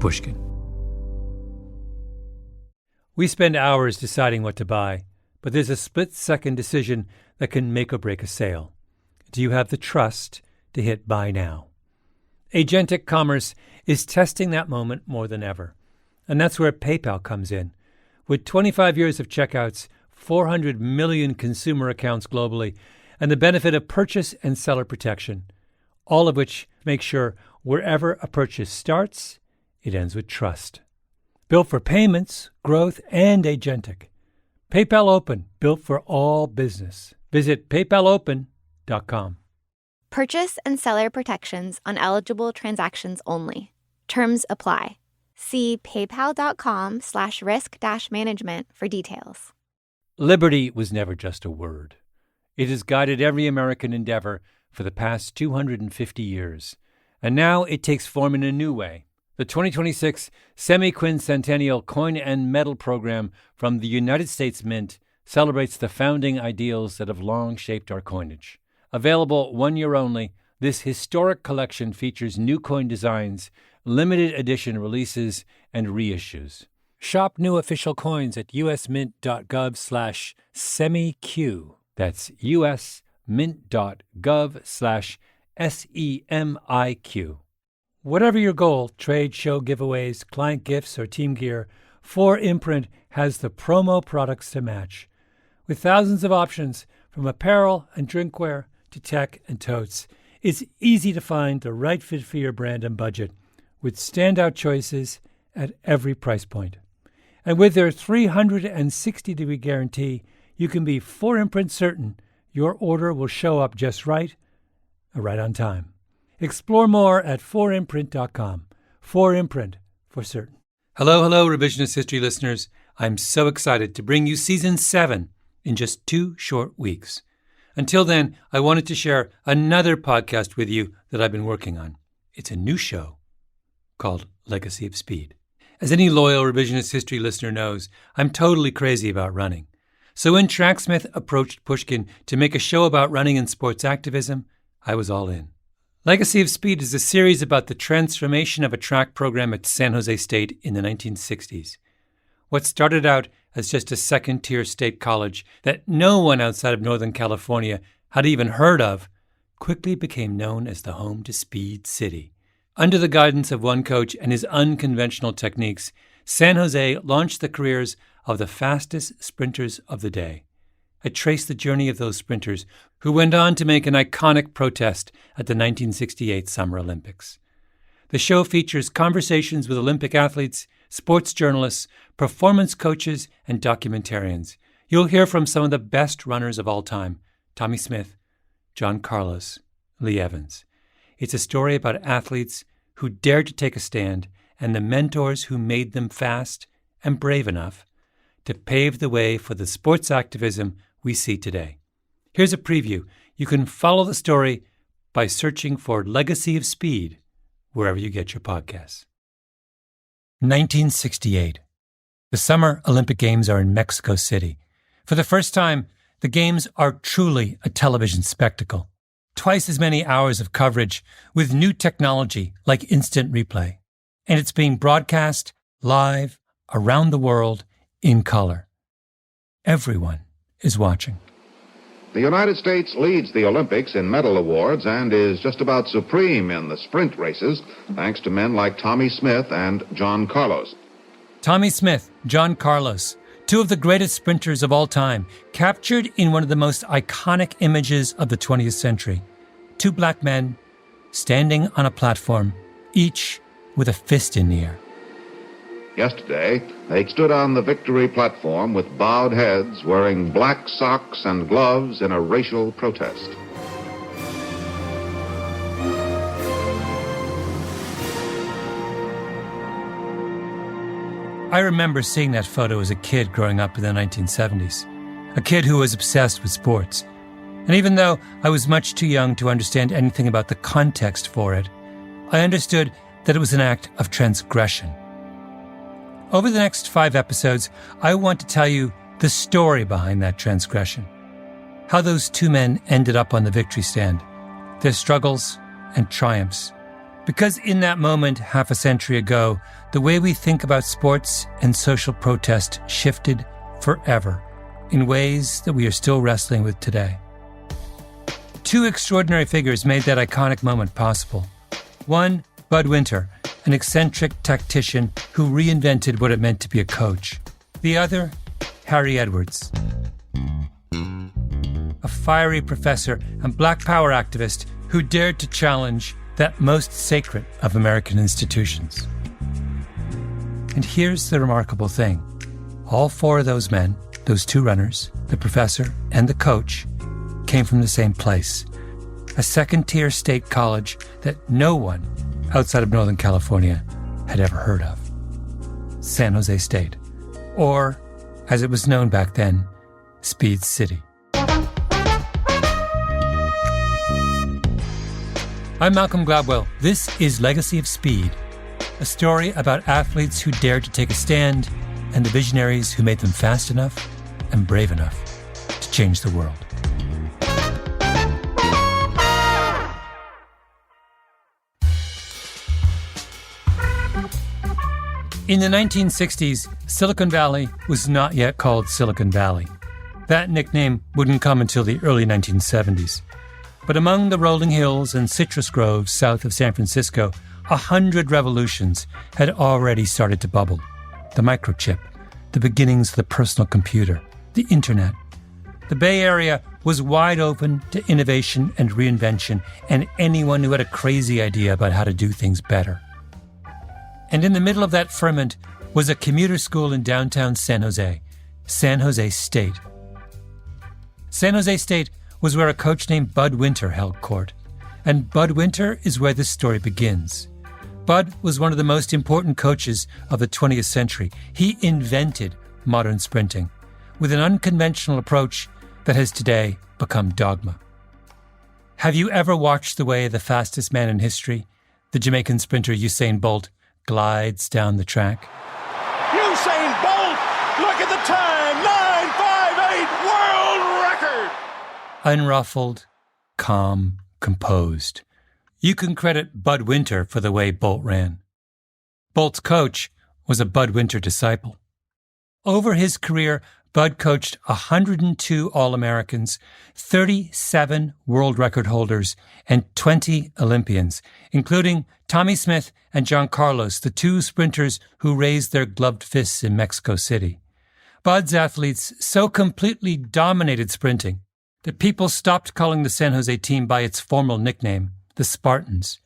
Pushkin. We spend hours deciding what to buy, but there's a split-second decision that can make or break a sale. Do you have the trust to hit buy now? Agentic commerce is testing that moment more than ever. And that's where PayPal comes in. With 25 years of checkouts, 400 million consumer accounts globally, and the benefit of purchase and seller protection, all of which make sure wherever a purchase starts, it ends with trust. Built for payments, growth, and agentic. PayPal Open, built for all business. Visit paypalopen.com. Purchase and seller protections on eligible transactions only. Terms apply. See paypal.com/risk-management for details. Liberty was never just a word. It has guided every American endeavor for the past 250 years. And now it takes form in a new way. The 2026 Semi-Quincentennial Coin and Medal Program from the United States Mint celebrates the founding ideals that have long shaped our coinage. Available 1 year only, this historic collection features new coin designs, limited edition releases, and reissues. Shop new official coins at usmint.gov/semiq. That's usmint.gov/SEMIQ. Whatever your goal, trade, show, giveaways, client gifts, or team gear, 4imprint has the promo products to match. With thousands of options, from apparel and drinkware to tech and totes, it's easy to find the right fit for your brand and budget, with standout choices at every price point. And with their 360-degree guarantee, you can be 4imprint certain your order will show up just right on time. Explore more at 4imprint.com. 4imprint, for certain. Hello, Revisionist History listeners. I'm so excited to bring you Season 7 in just 2 short weeks. Until then, I wanted to share another podcast with you that I've been working on. It's a new show called Legacy of Speed. As any loyal Revisionist History listener knows, I'm totally crazy about running. So when Tracksmith approached Pushkin to make a show about running and sports activism, I was all in. Legacy of Speed is a series about the transformation of a track program at San Jose State in the 1960s. What started out as just a second-tier state college that no one outside of Northern California had even heard of quickly became known as the home to Speed City. Under the guidance of one coach and his unconventional techniques, San Jose launched the careers of the fastest sprinters of the day. I traced the journey of those sprinters who went on to make an iconic protest at the 1968 Summer Olympics. The show features conversations with Olympic athletes, sports journalists, performance coaches, and documentarians. You'll hear from some of the best runners of all time: Tommy Smith, John Carlos, Lee Evans. It's a story about athletes who dared to take a stand and the mentors who made them fast and brave enough to pave the way for the sports activism we see today. Here's a preview. You can follow the story by searching for Legacy of Speed wherever you get your podcasts. 1968. The Summer Olympic Games are in Mexico City. For the first time, the Games are truly a television spectacle. Twice as many hours of coverage with new technology like instant replay. And it's being broadcast live around the world in color. Everyone is watching. The United States leads the Olympics in medal awards and is just about supreme in the sprint races, thanks to men like Tommy Smith and John Carlos. Tommy Smith, John Carlos, two of the greatest sprinters of all time, captured in one of the most iconic images of the 20th century. Two black men standing on a platform, each with a fist in the air. Yesterday, they stood on the victory platform with bowed heads, wearing black socks and gloves in a racial protest. I remember seeing that photo as a kid growing up in the 1970s, a kid who was obsessed with sports. And even though I was much too young to understand anything about the context for it, I understood that it was an act of transgression. Over the next 5 episodes, I want to tell you the story behind that transgression, how those two men ended up on the victory stand, their struggles and triumphs, Because in that moment, half a century ago, the way we think about sports and social protest shifted forever in ways that we are still wrestling with today. Two extraordinary figures made that iconic moment possible. One, Bud Winter, an eccentric tactician who reinvented what it meant to be a coach. The other, Harry Edwards, a fiery professor and Black Power activist who dared to challenge that most sacred of American institutions. And here's the remarkable thing. All four of those men, those two runners, the professor and the coach, came from the same place, a second-tier state college that no one outside of Northern California had ever heard of. San Jose State, or, as it was known back then, Speed City. I'm Malcolm Gladwel. This is Legacy of Speed, a story about athletes who dared to take a stand and the visionaries who made them fast enough and brave enough to change the world. In the 1960s, Silicon Valley was not yet called Silicon Valley. That nickname wouldn't come until the early 1970s. But among the rolling hills and citrus groves south of San Francisco, 100 revolutions had already started to bubble. The microchip, the beginnings of the personal computer, the internet. The Bay Area was wide open to innovation and reinvention and anyone who had a crazy idea about how to do things better. And in the middle of that ferment was a commuter school in downtown San Jose State. San Jose State was where a coach named Bud Winter held court. And Bud Winter is where this story begins. Bud was one of the most important coaches of the 20th century. He invented modern sprinting with an unconventional approach that has today become dogma. Have you ever watched the way the fastest man in history, the Jamaican sprinter Usain Bolt, glides down the track? Usain Bolt! Look at the time! 9:58 world record! Unruffled, calm, composed. You can credit Bud Winter for the way Bolt ran. Bolt's coach was a Bud Winter disciple. Over his career, Bud coached 102 All-Americans, 37 world record holders, and 20 Olympians, including Tommy Smith and John Carlos, the two sprinters who raised their gloved fists in Mexico City. Bud's athletes so completely dominated sprinting that people stopped calling the San Jose team by its formal nickname, the Spartans,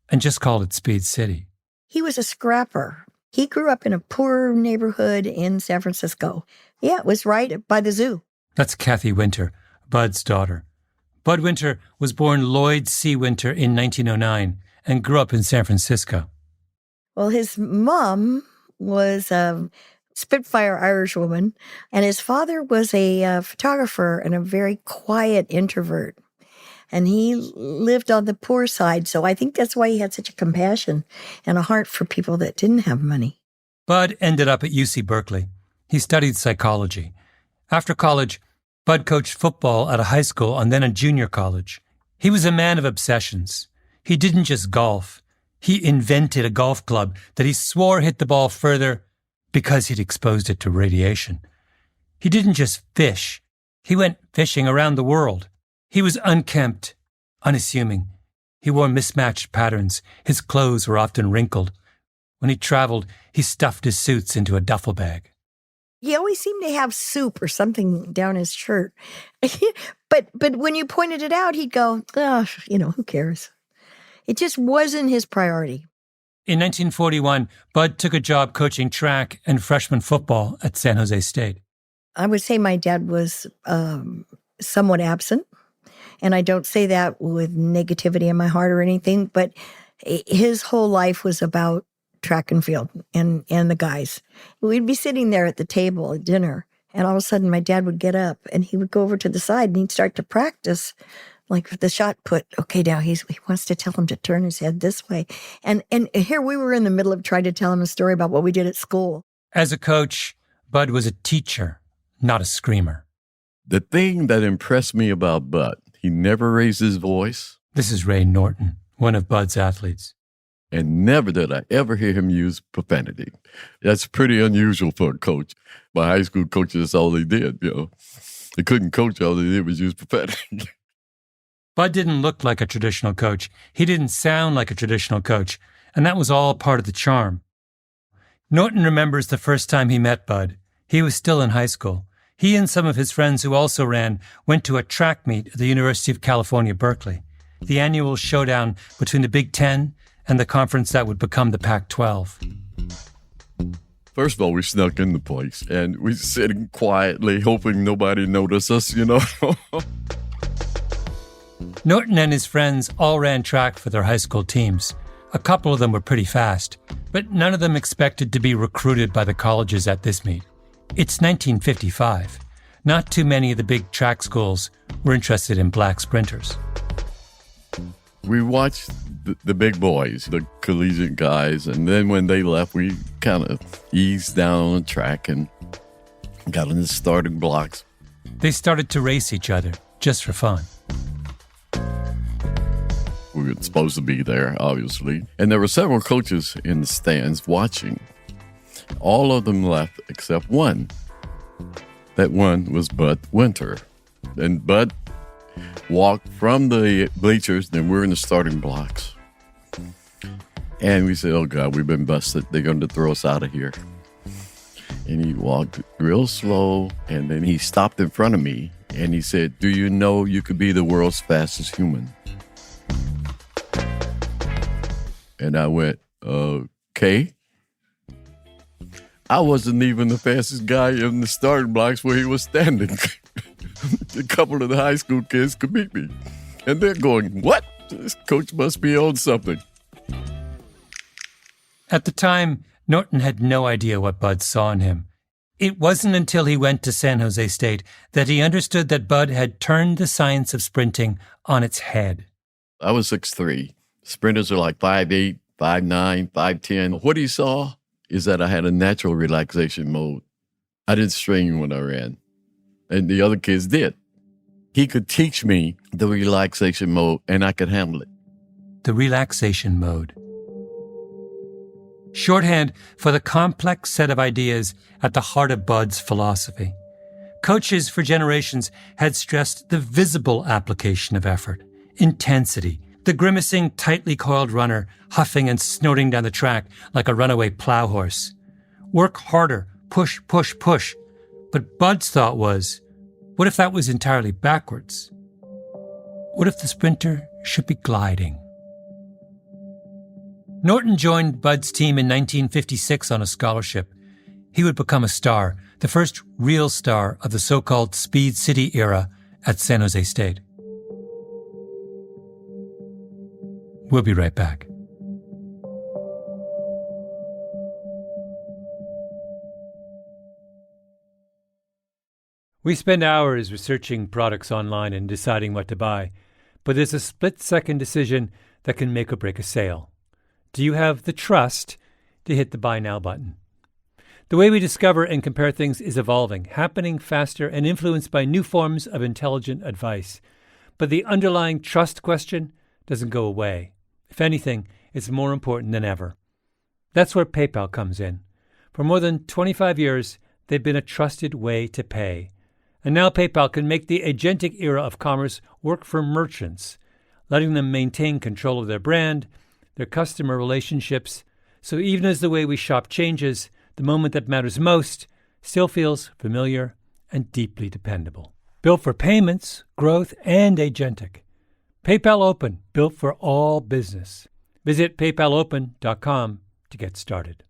and just called it Speed City. He was a scrapper. He grew up in a poor neighborhood in San Francisco. Yeah, it was right by the zoo. That's Kathy Winter, Bud's daughter. Bud Winter was born Lloyd C. Winter in 1909 and grew up in San Francisco. Well, his mom was a Spitfire Irish woman, and his father was a photographer and a very quiet introvert. And he lived on the poor side, so I think that's why he had such a compassion and a heart for people that didn't have money. Bud ended up at UC Berkeley. He studied psychology. After college, Bud coached football at a high school and then a junior college. He was a man of obsessions. He didn't just golf. He invented a golf club that he swore hit the ball further because he'd exposed it to radiation. He didn't just fish. He went fishing around the world. He was unkempt, unassuming. He wore mismatched patterns. His clothes were often wrinkled. When he traveled, he stuffed his suits into a duffel bag. He always seemed to have soup or something down his shirt. but when you pointed it out, he'd go, oh, who cares? It just wasn't his priority. In 1941, Bud took a job coaching track and freshman football at San Jose State. I would say my dad was somewhat absent. And I don't say that with negativity in my heart or anything, but his whole life was about track and field and the guys. We'd be sitting there at the table at dinner, and all of a sudden my dad would get up and he would go over to the side and he'd start to practice like the shot put. Okay, now he wants to tell him to turn his head this way. And here we were in the middle of trying to tell him a story about what we did at school. As a coach, Bud was a teacher, not a screamer. The thing that impressed me about Bud, he never raised his voice. This is Ray Norton, one of Bud's athletes. And never did I ever hear him use profanity. That's pretty unusual for a coach. My high school coaches, that's all they did, They couldn't coach, all they did was use profanity. Bud didn't look like a traditional coach. He didn't sound like a traditional coach. And that was all part of the charm. Norton remembers the first time he met Bud. He was still in high school. He and some of his friends who also ran went to a track meet at the University of California, Berkeley, the annual showdown between the Big Ten and the conference that would become the Pac-12. First of all, we snuck in the place, and we sitting quietly, hoping nobody noticed us, Norton and his friends all ran track for their high school teams. A couple of them were pretty fast, but none of them expected to be recruited by the colleges at this meet. It's 1955. Not too many of the big track schools were interested in black sprinters. We watched the big boys, the collegiate guys, and then when they left, we kind of eased down on the track and got in the starting blocks. They started to race each other, just for fun. We were supposed to be there, obviously. And there were several coaches in the stands watching. All of them left except one. That one was Bud Winter. And Bud walked from the bleachers, and we're in the starting blocks. And we said, oh, God, we've been busted. They're going to throw us out of here. And he walked real slow, and then he stopped in front of me, and he said, do you know you could be the world's fastest human? And I went, okay. I wasn't even the fastest guy in the starting blocks where he was standing. A couple of the high school kids could beat me. And they're going, what? This coach must be on something. At the time, Norton had no idea what Bud saw in him. It wasn't until he went to San Jose State that he understood that Bud had turned the science of sprinting on its head. I was 6'3". Sprinters are like 5'8", 5'9", 5'10". What he saw is that I had a natural relaxation mode. I didn't strain when I ran, and the other kids did. He could teach me the relaxation mode, and I could handle it. The relaxation mode. Shorthand for the complex set of ideas at the heart of Bud's philosophy. Coaches for generations had stressed the visible application of effort, intensity, the grimacing, tightly coiled runner huffing and snorting down the track like a runaway plow horse. Work harder, push, push, push. But Bud's thought was, what if that was entirely backwards? What if the sprinter should be gliding? Norton joined Bud's team in 1956 on a scholarship. He would become a star, the first real star of the so-called Speed City era at San Jose State. We'll be right back. We spend hours researching products online and deciding what to buy, but there's a split-second decision that can make or break a sale. Do you have the trust to hit the Buy Now button? The way we discover and compare things is evolving, happening faster, and influenced by new forms of intelligent advice. But the underlying trust question doesn't go away. If anything, it's more important than ever. That's where PayPal comes in. For more than 25 years, they've been a trusted way to pay. And now PayPal can make the agentic era of commerce work for merchants, letting them maintain control of their brand, their customer relationships, so even as the way we shop changes, the moment that matters most still feels familiar and deeply dependable. Built for payments, growth, and agentic. PayPal Open, built for all business. Visit paypalopen.com to get started.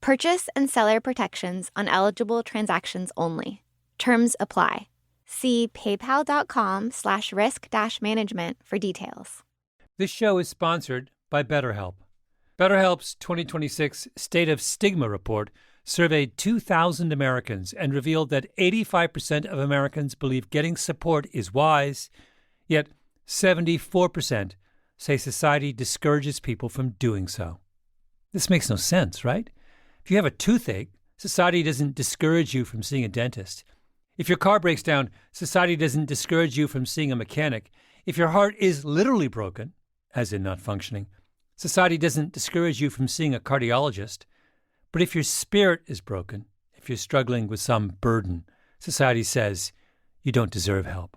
Purchase and seller protections on eligible transactions only. Terms apply. See paypal.com/risk-management for details. This show is sponsored by BetterHelp. BetterHelp's 2026 State of Stigma report surveyed 2,000 Americans and revealed that 85% of Americans believe getting support is wise, yet 74% say society discourages people from doing so. This makes no sense, right? If you have a toothache, society doesn't discourage you from seeing a dentist. If your car breaks down, society doesn't discourage you from seeing a mechanic. If your heart is literally broken, as in not functioning, Society doesn't discourage you from seeing a cardiologist, but if your spirit is broken, if you're struggling with some burden, society says you don't deserve help.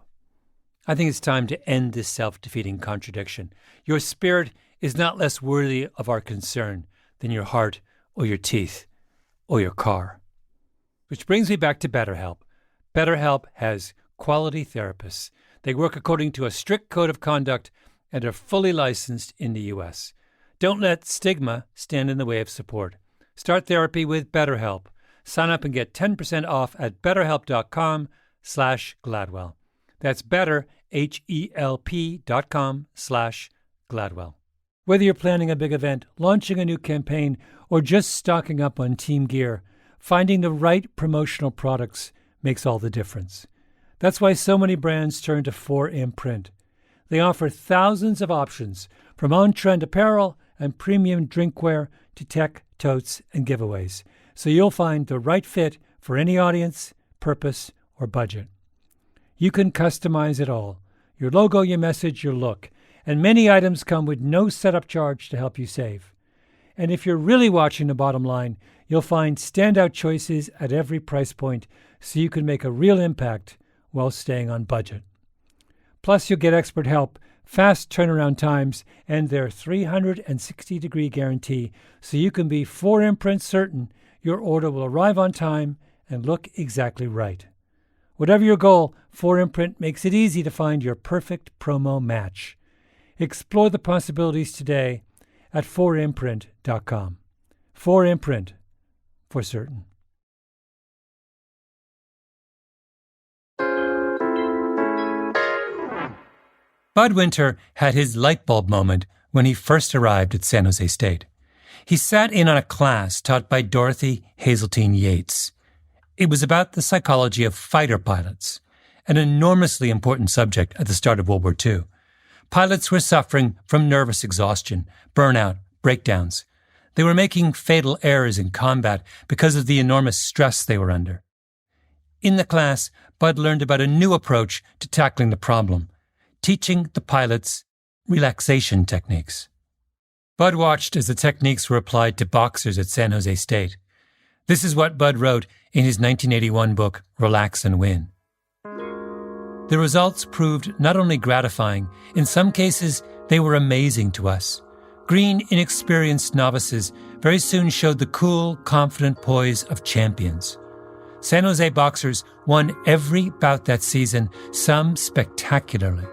I think it's time to end this self-defeating contradiction. Your spirit is not less worthy of our concern than your heart or your teeth or your car. Which brings me back to BetterHelp. BetterHelp has quality therapists. They work according to a strict code of conduct and are fully licensed in the U.S. Don't let stigma stand in the way of support. Start therapy with BetterHelp. Sign up and get 10% off at betterhelp.com/Gladwell. That's betterhelp.com/Gladwell. Whether you're planning a big event, launching a new campaign, or just stocking up on team gear, finding the right promotional products makes all the difference. That's why so many brands turn to 4imprint. They offer thousands of options, from on-trend apparel and premium drinkware to tech, totes, and giveaways, so you'll find the right fit for any audience, purpose, or budget. You can customize it all: your logo, your message, your look, and many items come with no setup charge to help you save. And if you're really watching the bottom line, you'll find standout choices at every price point so you can make a real impact while staying on budget. Plus, you'll get expert help, fast turnaround times, and their 360-degree guarantee so you can be 4imprint certain your order will arrive on time and look exactly right. Whatever your goal, 4imprint makes it easy to find your perfect promo match. Explore the possibilities today at 4imprint.com. 4imprint, for certain. Bud Winter had his light bulb moment when he first arrived at San Jose State. He sat in on a class taught by Dorothy Hazeltine Yates. It was about the psychology of fighter pilots, an enormously important subject at the start of World War II. Pilots were suffering from nervous exhaustion, burnout, breakdowns. They were making fatal errors in combat because of the enormous stress they were under. In the class, Bud learned about a new approach to tackling the problem: teaching the pilots relaxation techniques. Bud watched as the techniques were applied to boxers at San Jose State. This is what Bud wrote in his 1981 book, Relax and Win. The results proved not only gratifying, in some cases they were amazing to us. Green, inexperienced novices very soon showed the cool, confident poise of champions. San Jose boxers won every bout that season, some spectacularly.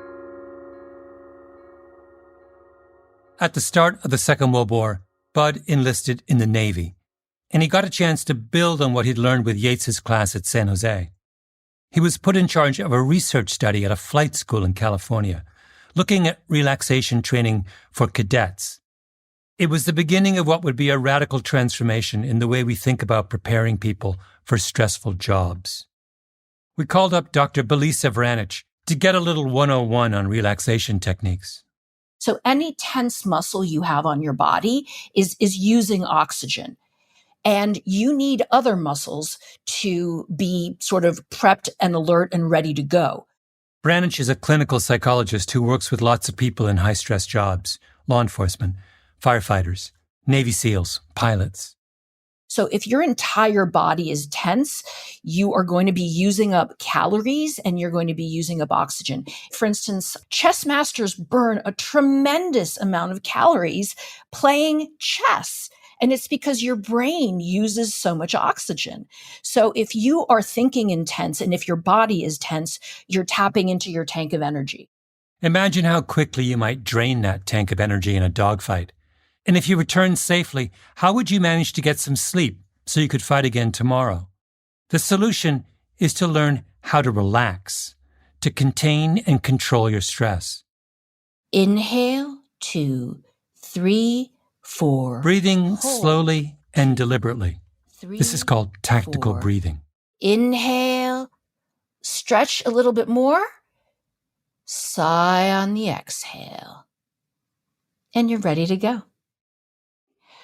At the start of the Second World War, Bud enlisted in the Navy, and he got a chance to build on what he'd learned with Yates's class at San Jose. He was put in charge of a research study at a flight school in California, looking at relaxation training for cadets. It was the beginning of what would be a radical transformation in the way we think about preparing people for stressful jobs. We called up Dr. Belisa Vranich to get a little 101 on relaxation techniques. So any tense muscle you have on your body is using oxygen. And you need other muscles to be sort of prepped and alert and ready to go. Vranich is a clinical psychologist who works with lots of people in high-stress jobs: law enforcement, firefighters, Navy SEALs, pilots. So if your entire body is tense, you are going to be using up calories and you're going to be using up oxygen. For instance, chess masters burn a tremendous amount of calories playing chess. And it's because your brain uses so much oxygen. So if you are thinking intense and if your body is tense, you're tapping into your tank of energy. Imagine how quickly you might drain that tank of energy in a dogfight. And if you return safely, how would you manage to get some sleep so you could fight again tomorrow? The solution is to learn how to relax, to contain and control your stress. Inhale, 2, 3, 4. Breathing Hold. Slowly and deliberately. 3, This is called tactical 4. breathing. Inhale, stretch a little bit more. Sigh on the exhale. And you're ready to go.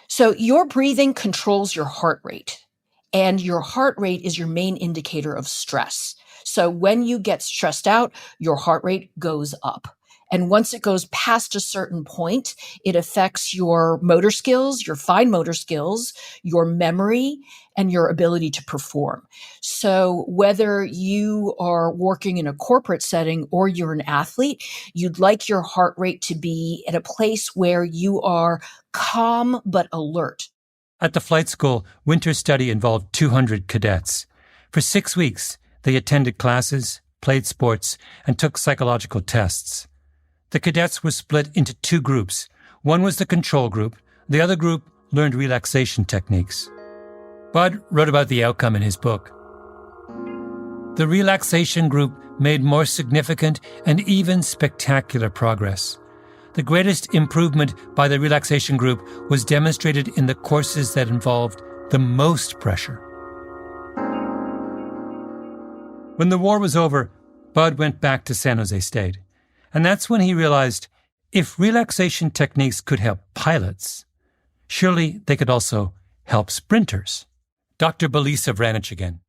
So your breathing controls your heart rate, and your heart rate is your main indicator of stress. So when you get stressed out, your heart rate goes up. And once it goes past a certain point, it affects your motor skills, your fine motor skills, your memory, and your ability to perform. So whether you are working in a corporate setting or you're an athlete, you'd like your heart rate to be at a place where you are calm but alert. At the flight school, winter study involved 200 cadets. For 6 weeks, they attended classes, played sports, and took psychological tests. The cadets were split into 2 groups. One was the control group. The other group learned relaxation techniques. Bud wrote about the outcome in his book. The relaxation group made more significant and even spectacular progress. The greatest improvement by the relaxation group was demonstrated in the courses that involved the most pressure. When the war was over, Bud went back to San Jose State. And that's when he realized if relaxation techniques could help pilots, surely they could also help sprinters. Dr. Belisa Vranich again.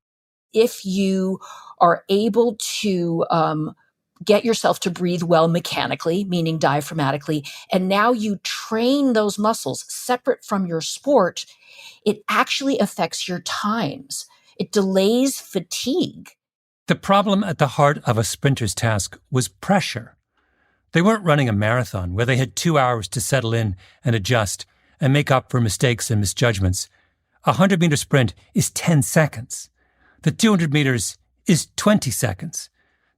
If you are able to get yourself to breathe well mechanically, meaning diaphragmatically, and now you train those muscles separate from your sport, it actually affects your times. It delays fatigue. The problem at the heart of a sprinter's task was pressure. They weren't running a marathon where they had 2 hours to settle in and adjust and make up for mistakes and misjudgments. A 100-meter sprint is 10 seconds. The 200 meters is 20 seconds.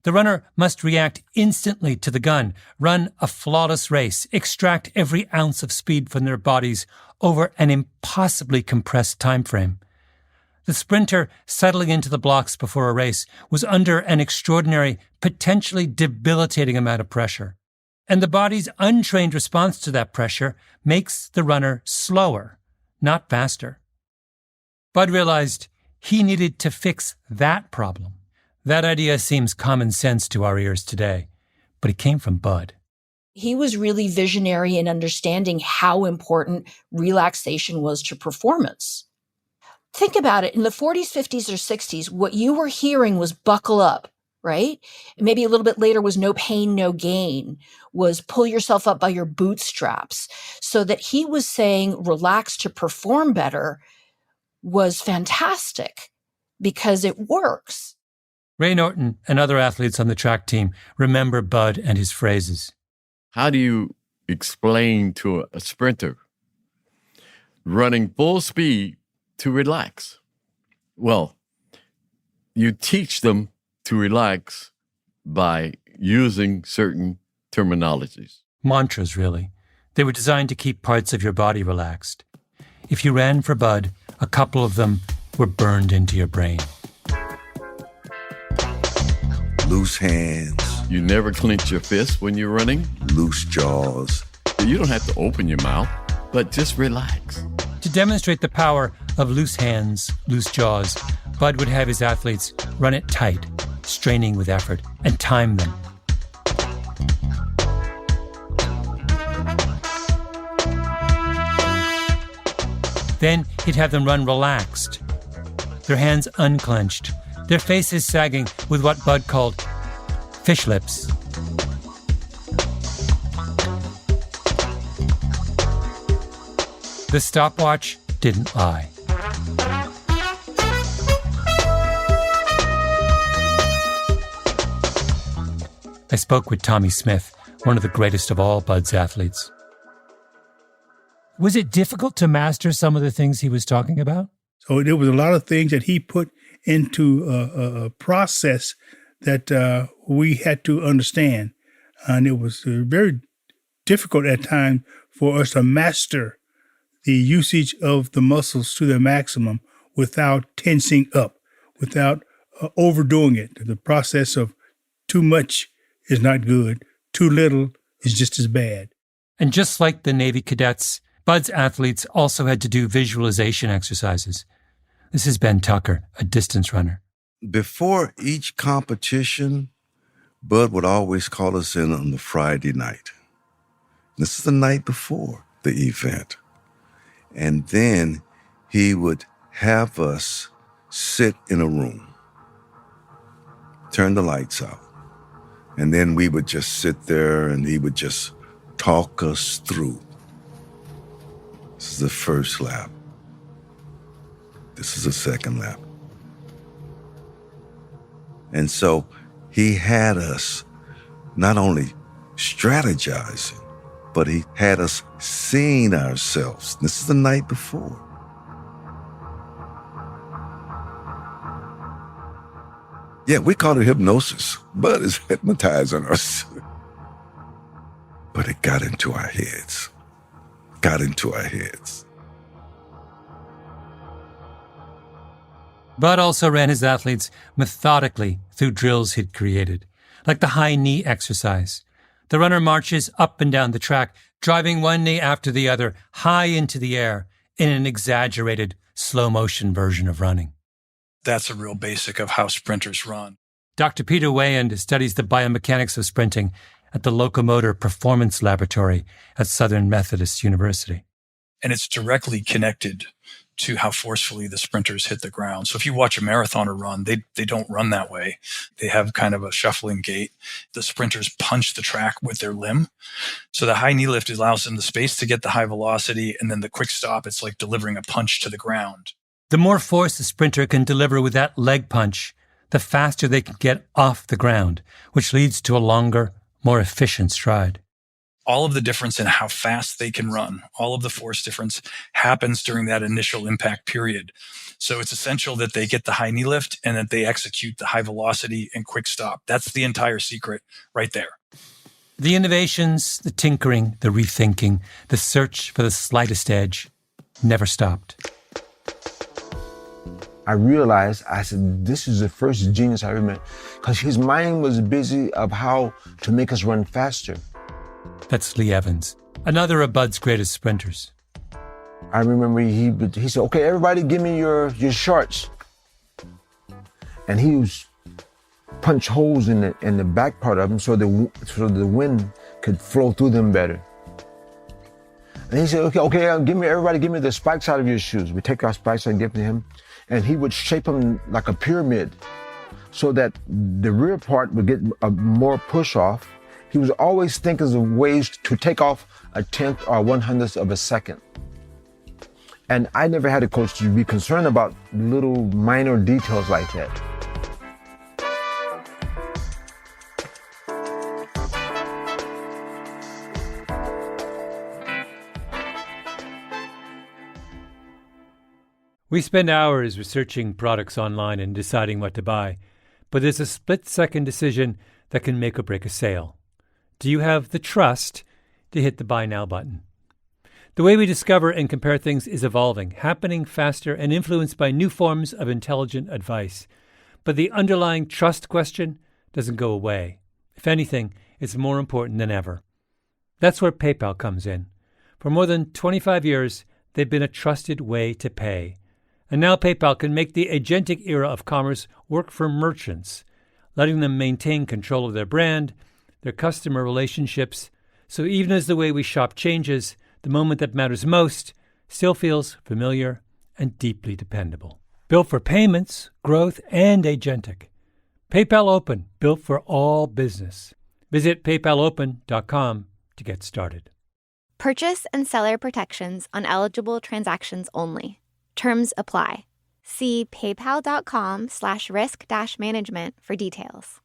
The runner must react instantly to the gun, run a flawless race, extract every ounce of speed from their bodies over an impossibly compressed time frame. The sprinter settling into the blocks before a race was under an extraordinary, potentially debilitating amount of pressure. And the body's untrained response to that pressure makes the runner slower, not faster. Bud realized he needed to fix that problem. That idea seems common sense to our ears today, but it came from Bud. He was really visionary in understanding how important relaxation was to performance. Think about it. In the 40s, 50s, or 60s, what you were hearing was buckle up, right? Maybe a little bit later was no pain, no gain, was pull yourself up by your bootstraps. So that he was saying relax to perform better was fantastic because it works. Ray Norton and other athletes on the track team remember Bud and his phrases. How do you explain to a sprinter running full speed to relax? Well, you teach them to relax by using certain terminologies. Mantras, really. They were designed to keep parts of your body relaxed. If you ran for Bud, a couple of them were burned into your brain. Loose hands. You never clench your fist when you're running. Loose jaws. You don't have to open your mouth, but just relax. To demonstrate the power of loose hands, loose jaws, Bud would have his athletes run it tight, straining with effort, and time them. Then he'd have them run relaxed, their hands unclenched, their faces sagging with what Bud called fish lips. The stopwatch didn't lie. I spoke with Tommy Smith, one of the greatest of all Bud's athletes. Was it difficult to master some of the things he was talking about? So there was a lot of things that he put into a process that we had to understand. And it was very difficult at times for us to master the usage of the muscles to their maximum without tensing up, without overdoing it. The process of too much is not good. Too little is just as bad. And just like the Navy cadets, Bud's athletes also had to do visualization exercises. This is Ben Tucker, a distance runner. Before each competition, Bud would always call us in on the Friday night. This is the night before the event. And then he would have us sit in a room, turn the lights out, And then we would just sit there and he would just talk us through. This is the first lap. This is the second lap. And so he had us not only strategizing, but he had us seeing ourselves. This is the night before. Yeah, we call it hypnosis. Bud is hypnotizing us. But it got into our heads. Got into our heads. Bud also ran his athletes methodically through drills he'd created, like the high knee exercise. The runner marches up and down the track, driving one knee after the other high into the air in an exaggerated slow-motion version of running. That's a real basic of how sprinters run. Dr. Peter Weyand studies the biomechanics of sprinting at the Locomotor Performance Laboratory at Southern Methodist University. And it's directly connected to how forcefully the sprinters hit the ground. So if you watch a marathoner run, they don't run that way. They have kind of a shuffling gait. The sprinters punch the track with their limb. So the high knee lift allows them the space to get the high velocity, and then the quick stop, it's like delivering a punch to the ground. The more force the sprinter can deliver with that leg punch, the faster they can get off the ground, which leads to a longer, more efficient stride. All of the difference in how fast they can run, all of the force difference happens during that initial impact period. So it's essential that they get the high knee lift and that they execute the high velocity and quick stop. That's the entire secret right there. The innovations, the tinkering, the rethinking, the search for the slightest edge never stopped. I realized, I said, this is the first genius I ever met, because his mind was busy of how to make us run faster. That's Lee Evans, another of Bud's greatest sprinters. I remember he said, okay, everybody give me your shorts. And he was punch holes in the back part of them so the wind could flow through them better. And he said, okay, everybody give me the spikes out of your shoes. We take our spikes and give to him. And he would shape them like a pyramid so that the rear part would get more push off. He was always thinking of ways to take off a 10th or 100th of a second. And I never had a coach to be concerned about little minor details like that. We spend hours researching products online and deciding what to buy, but there's a split-second decision that can make or break a sale. Do you have the trust to hit the Buy Now button? The way we discover and compare things is evolving, happening faster and influenced by new forms of intelligent advice. But the underlying trust question doesn't go away. If anything, it's more important than ever. That's where PayPal comes in. For more than 25 years, they've been a trusted way to pay. And now PayPal can make the agentic era of commerce work for merchants, letting them maintain control of their brand, their customer relationships, so even as the way we shop changes, the moment that matters most still feels familiar and deeply dependable. Built for payments, growth, and agentic. PayPal Open, built for all business. Visit paypalopen.com to get started. Purchase and seller protections on eligible transactions only. Terms apply. See paypal.com/risk-management for details.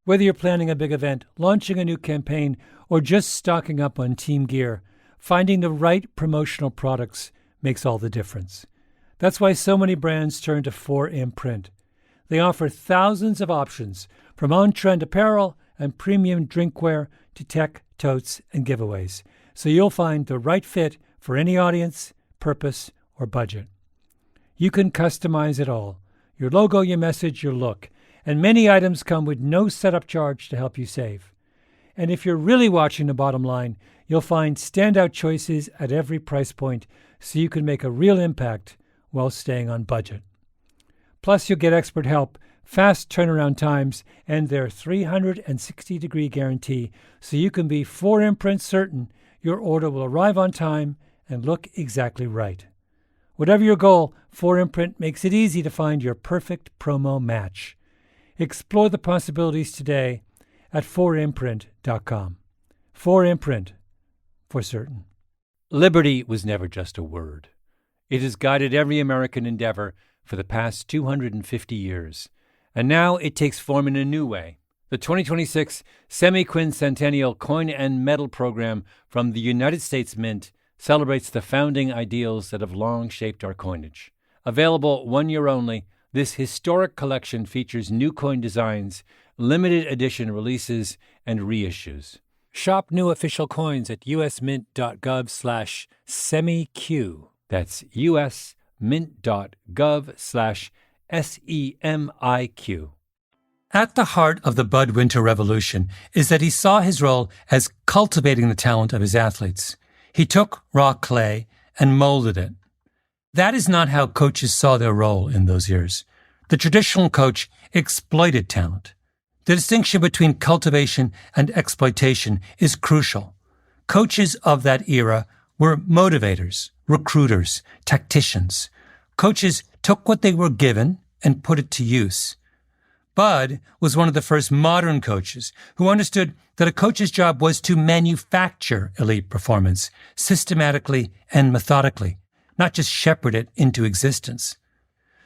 Whether you're planning a big event, launching a new campaign, or just stocking up on team gear, finding the right promotional products makes all the difference. That's why so many brands turn to 4imprint. They offer thousands of options, from on-trend apparel and premium drinkware to tech, totes, and giveaways, so you'll find the right fit for any audience, purpose, or budget. You can customize it all: your logo, your message, your look. And many items come with no setup charge to help you save. And if you're really watching the bottom line, you'll find standout choices at every price point so you can make a real impact while staying on budget. Plus, you'll get expert help, fast turnaround times, and their 360-degree guarantee so you can be 4imprint certain your order will arrive on time and look exactly right. Whatever your goal, 4imprint makes it easy to find your perfect promo match. Explore the possibilities today at 4imprint.com. 4imprint, for certain. Liberty was never just a word. It has guided every American endeavor for the past 250 years. And now it takes form in a new way. The 2026 Semi-Quincentennial Coin and Medal Program from the United States Mint celebrates the founding ideals that have long shaped our coinage. Available 1 year only, this historic collection features new coin designs, limited edition releases, and reissues. Shop new official coins at usmint.gov/semiq. That's usmint.gov/SEMIQ. At the heart of the Bud Winter revolution is that he saw his role as cultivating the talent of his athletes. He took raw clay and molded it. That is not how coaches saw their role in those years. The traditional coach exploited talent. The distinction between cultivation and exploitation is crucial. Coaches of that era were motivators, recruiters, tacticians. Coaches took what they were given and put it to use. Bud was one of the first modern coaches who understood that a coach's job was to manufacture elite performance systematically and methodically, not just shepherd it into existence.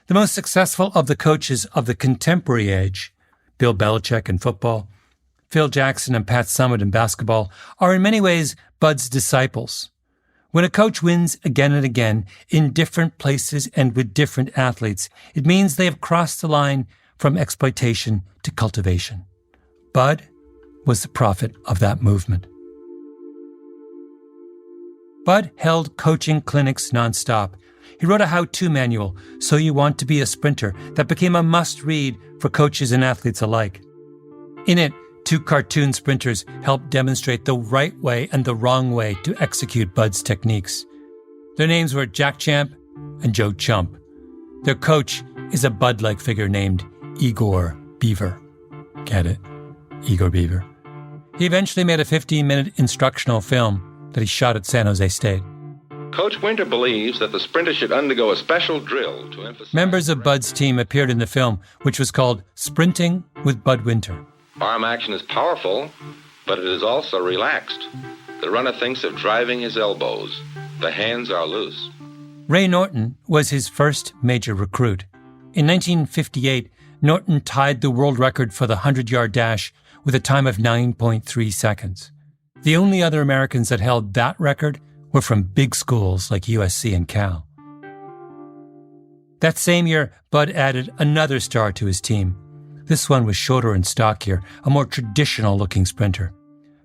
The most successful of the coaches of the contemporary age, Bill Belichick in football, Phil Jackson and Pat Summitt in basketball, are in many ways Bud's disciples. When a coach wins again and again in different places and with different athletes, it means they have crossed the line from exploitation to cultivation. Bud was the prophet of that movement. Bud held coaching clinics nonstop. He wrote a how-to manual, So You Want to Be a Sprinter, that became a must-read for coaches and athletes alike. In it, 2 cartoon sprinters helped demonstrate the right way and the wrong way to execute Bud's techniques. Their names were Jack Champ and Joe Chump. Their coach is a Bud-like figure named Igor Beaver. Get it? Igor Beaver. He eventually made a 15-minute instructional film that he shot at San Jose State. Coach Winter believes that the sprinter should undergo a special drill to emphasize... Members of Bud's team appeared in the film, which was called Sprinting with Bud Winter. Arm action is powerful, but it is also relaxed. The runner thinks of driving his elbows. The hands are loose. Ray Norton was his first major recruit. In 1958, Norton tied the world record for the 100-yard dash with a time of 9.3 seconds. The only other Americans that held that record were from big schools like USC and Cal. That same year, Bud added another star to his team. This one was shorter and stockier, a more traditional-looking sprinter.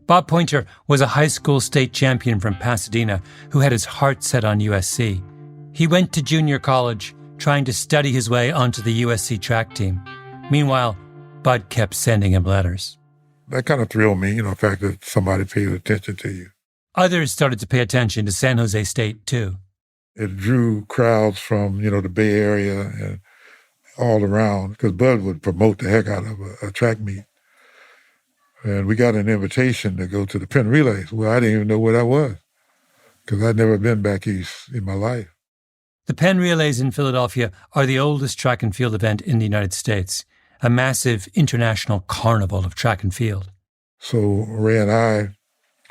Bob Pointer was a high school state champion from Pasadena who had his heart set on USC. He went to junior college, trying to study his way onto the USC track team. Meanwhile, Bud kept sending him letters. That kind of thrilled me, the fact that somebody paid attention to you. Others started to pay attention to San Jose State, too. It drew crowds from, the Bay Area and all around, because Bud would promote the heck out of a track meet. And we got an invitation to go to the Penn Relays. Well, I didn't even know where that was, because I'd never been back east in my life. The Penn Relays in Philadelphia are the oldest track and field event in the United States, a massive international carnival of track and field. So Ray and I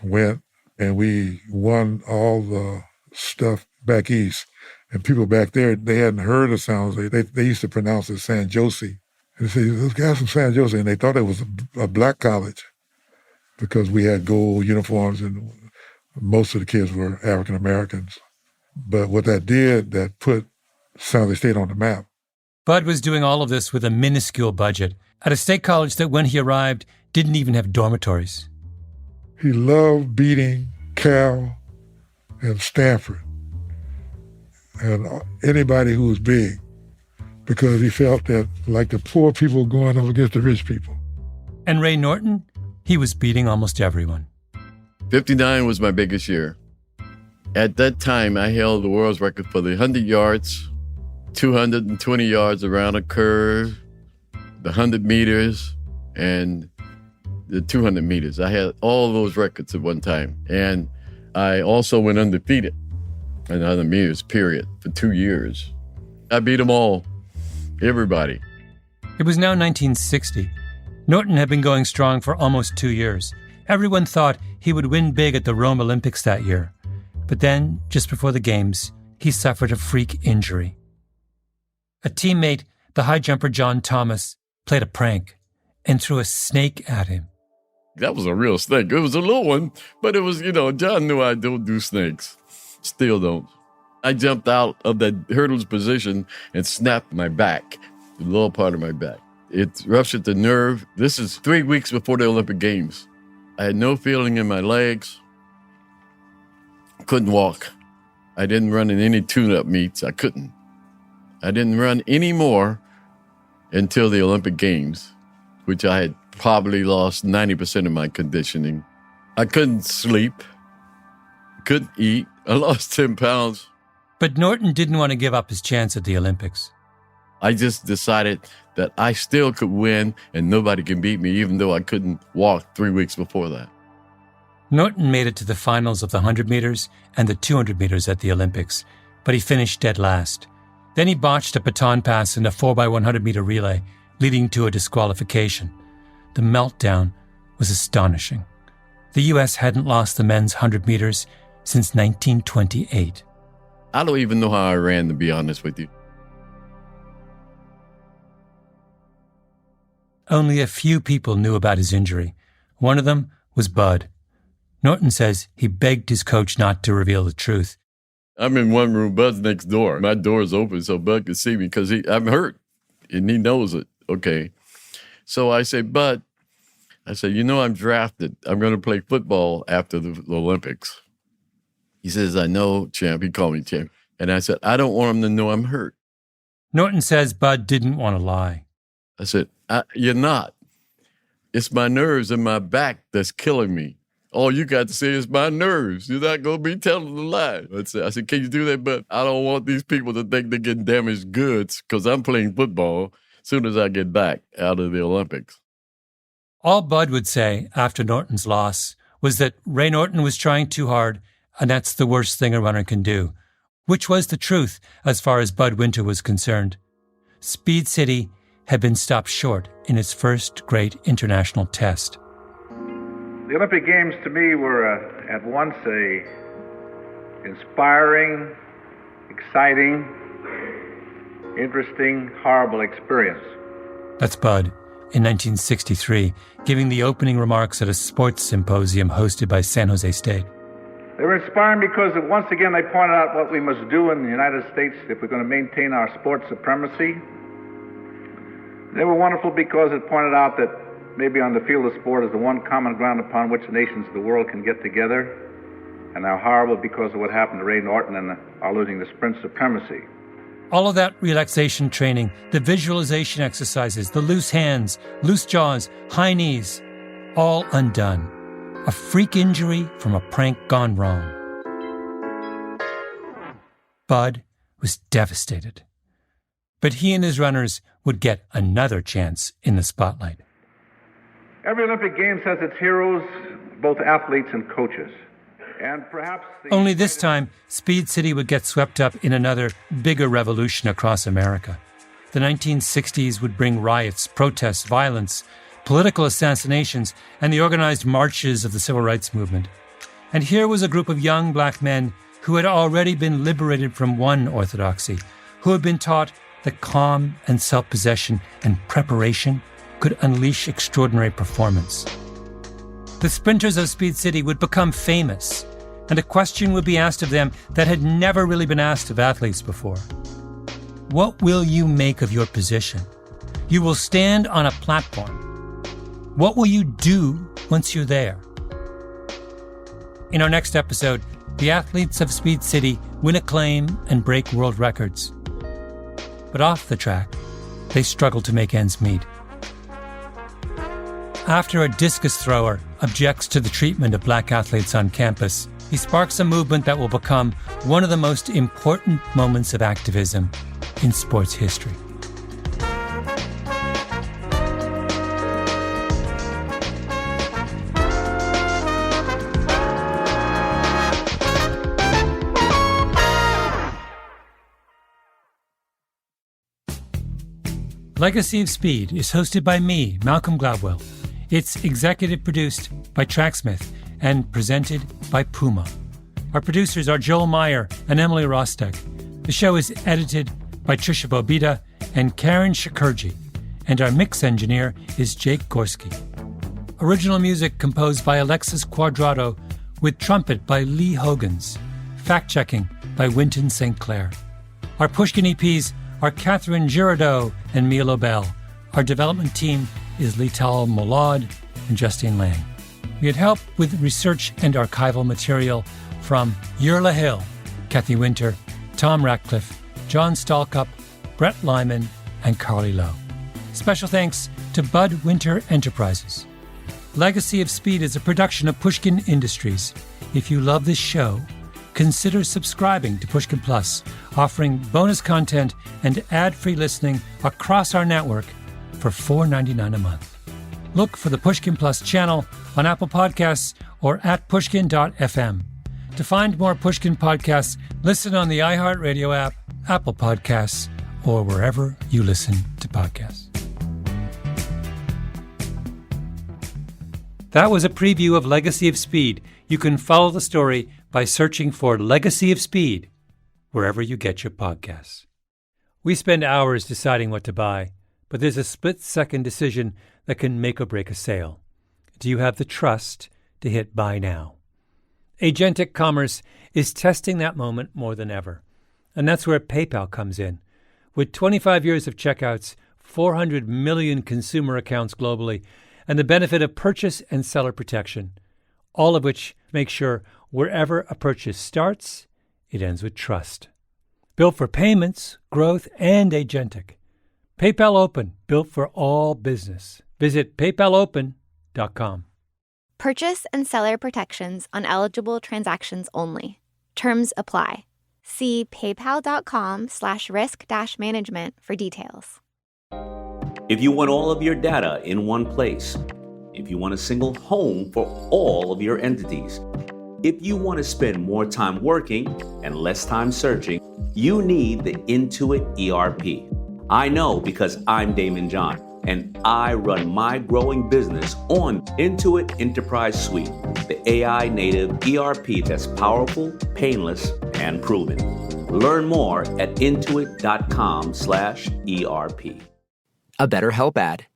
went, and we won all the stuff back east. And people back there, they hadn't heard of San Jose. They used to pronounce it San Jose. And they said, those guys from San Jose, and they thought it was a black college because we had gold uniforms and most of the kids were African Americans. But what that did, that put San Jose State on the map. Bud was doing all of this with a minuscule budget at a state college that, when he arrived, didn't even have dormitories. He loved beating Cal and Stanford and anybody who was big, because he felt that, like, the poor people going up against the rich people. And Ray Norton, he was beating almost everyone. 59 was my biggest year. At that time, I held the world's record for the 100 yards, 220 yards around a curve, the 100 meters, and the 200 meters. I had all those records at one time. And I also went undefeated in 100 meters, period, for 2 years. I beat them all, everybody. It was now 1960. Norton had been going strong for almost 2 years. Everyone thought he would win big at the Rome Olympics that year. But then, just before the Games, he suffered a freak injury. A teammate, the high jumper John Thomas, played a prank and threw a snake at him. That was a real snake. It was a little one, but it was, John knew I don't do snakes. Still don't. I jumped out of that hurdles position and snapped my back, the lower part of my back. It ruptured the nerve. This is 3 weeks before the Olympic Games. I had no feeling in my legs. Couldn't walk. I didn't run in any tune-up meets. I couldn't. I didn't run any more until the Olympic Games, which I had probably lost 90% of my conditioning. I couldn't sleep. Couldn't eat. I lost 10 pounds. But Norton didn't want to give up his chance at the Olympics. I just decided that I still could win and nobody can beat me, even though I couldn't walk 3 weeks before that. Norton made it to the finals of the 100 meters and the 200 meters at the Olympics, but he finished dead last. Then he botched a baton pass in a 4x100 meter relay, leading to a disqualification. The meltdown was astonishing. The U.S. hadn't lost the men's 100 meters since 1928. I don't even know how I ran, to be honest with you. Only a few people knew about his injury. One of them was Bud. Norton says he begged his coach not to reveal the truth. I'm in one room, Bud's next door. My door is open so Bud can see me because I'm hurt, and he knows it. Okay. So I say, Bud, I'm drafted. I'm going to play football after the Olympics. He says, I know, champ. He called me champ. And I said, I don't want him to know I'm hurt. Norton says Bud didn't want to lie. I said, you're not. It's my nerves in my back that's killing me. All you got to say is my nerves. You're not going to be telling the lie. I said, can you do that? But I don't want these people to think they're getting damaged goods because I'm playing football as soon as I get back out of the Olympics. All Bud would say after Norton's loss was that Ray Norton was trying too hard, and that's the worst thing a runner can do, which was the truth as far as Bud Winter was concerned. Speed City had been stopped short in its first great international test. The Olympic Games to me were at once a inspiring, exciting, interesting, horrible experience. That's Bud in 1963, giving the opening remarks at a sports symposium hosted by San Jose State. They were inspiring because once again they pointed out what we must do in the United States if we're going to maintain our sports supremacy. They were wonderful because it pointed out that maybe on the field of sport is the one common ground upon which the nations of the world can get together, and how horrible because of what happened to Ray Norton and our losing the sprint supremacy. All of that relaxation training, the visualization exercises, the loose hands, loose jaws, high knees, all undone. A freak injury from a prank gone wrong. Bud was devastated. But he and his runners would get another chance in the spotlight. Every Olympic Games has its heroes, both athletes and coaches. And perhaps only this time, Speed City would get swept up in another, bigger revolution across America. The 1960s would bring riots, protests, violence, political assassinations, and the organized marches of the civil rights movement. And here was a group of young black men who had already been liberated from one orthodoxy, who had been taught that calm and self-possession and preparation could unleash extraordinary performance. The sprinters of Speed City would become famous, and a question would be asked of them that had never really been asked of athletes before. What will you make of your position? You will stand on a platform. What will you do once you're there? In our next episode, the athletes of Speed City win acclaim and break world records. But off the track, they struggle to make ends meet. After a discus thrower objects to the treatment of black athletes on campus, he sparks a movement that will become one of the most important moments of activism in sports history. Legacy of Speed is hosted by me, Malcolm Gladwel. It's executive produced by Tracksmith and presented by Puma. Our producers are Joel Meyer and Emily Rostek. The show is edited by Trisha Bobita and Karen Shakurji. And our mix engineer is Jake Gorski. Original music composed by Alexis Quadrado with trumpet by Lee Hogans. Fact-checking by Wynton St. Clair. Our Pushkin EPs are Catherine Girardeau and Mia Lobel. Our development team is Lital Molad and Justine Lang. We had help with research and archival material from Yerla Hill, Kathy Winter, Tom Ratcliffe, John Stalkup, Brett Lyman, and Carly Lowe. Special thanks to Bud Winter Enterprises. Legacy of Speed is a production of Pushkin Industries. If you love this show, consider subscribing to Pushkin Plus, offering bonus content and ad-free listening across our network for $4.99 a month. Look for the Pushkin Plus channel on Apple Podcasts or at pushkin.fm. To find more Pushkin podcasts, listen on the iHeartRadio app, Apple Podcasts, or wherever you listen to podcasts. That was a preview of Legacy of Speed. You can follow the story by searching for Legacy of Speed wherever you get your podcasts. We spend hours deciding what to buy, but there's a split-second decision that can make or break a sale. Do you have the trust to hit buy now? Agentic commerce is testing that moment more than ever, and that's where PayPal comes in. With 25 years of checkouts, 400 million consumer accounts globally, and the benefit of purchase and seller protection, all of which make sure wherever a purchase starts, it ends with trust. Built for payments, growth, and agentic. PayPal Open, built for all business. Visit paypalopen.com. Purchase and seller protections on eligible transactions only. Terms apply. See paypal.com/risk-management for details. If you want all of your data in one place, if you want a single home for all of your entities, if you want to spend more time working and less time searching, you need the Intuit ERP. I know because I'm Damon John, and I run my growing business on Intuit Enterprise Suite, the AI-native ERP that's powerful, painless, and proven. Learn more at intuit.com/ERP. A BetterHelp ad.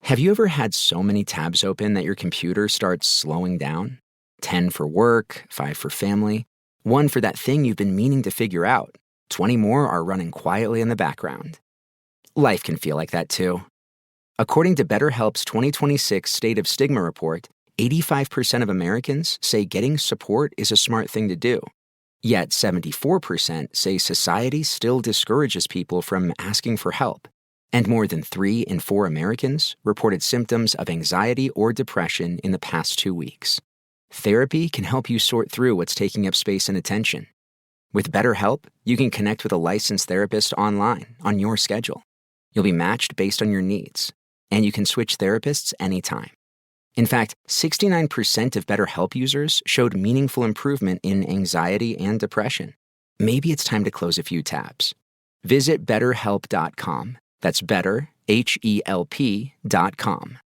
Have you ever had so many tabs open that your computer starts slowing down? 10 for work, 5 for family, 1 for that thing you've been meaning to figure out. 20 more are running quietly in the background. Life can feel like that too. According to BetterHelp's 2026 State of Stigma report, 85% of Americans say getting support is a smart thing to do. Yet 74% say society still discourages people from asking for help. And more than 3 in 4 Americans reported symptoms of anxiety or depression in the past 2 weeks. Therapy can help you sort through what's taking up space and attention. With BetterHelp, you can connect with a licensed therapist online on your schedule. You'll be matched based on your needs, and you can switch therapists anytime. In fact, 69% of BetterHelp users showed meaningful improvement in anxiety and depression. Maybe it's time to close a few tabs. Visit BetterHelp.com. That's better, HELP.com.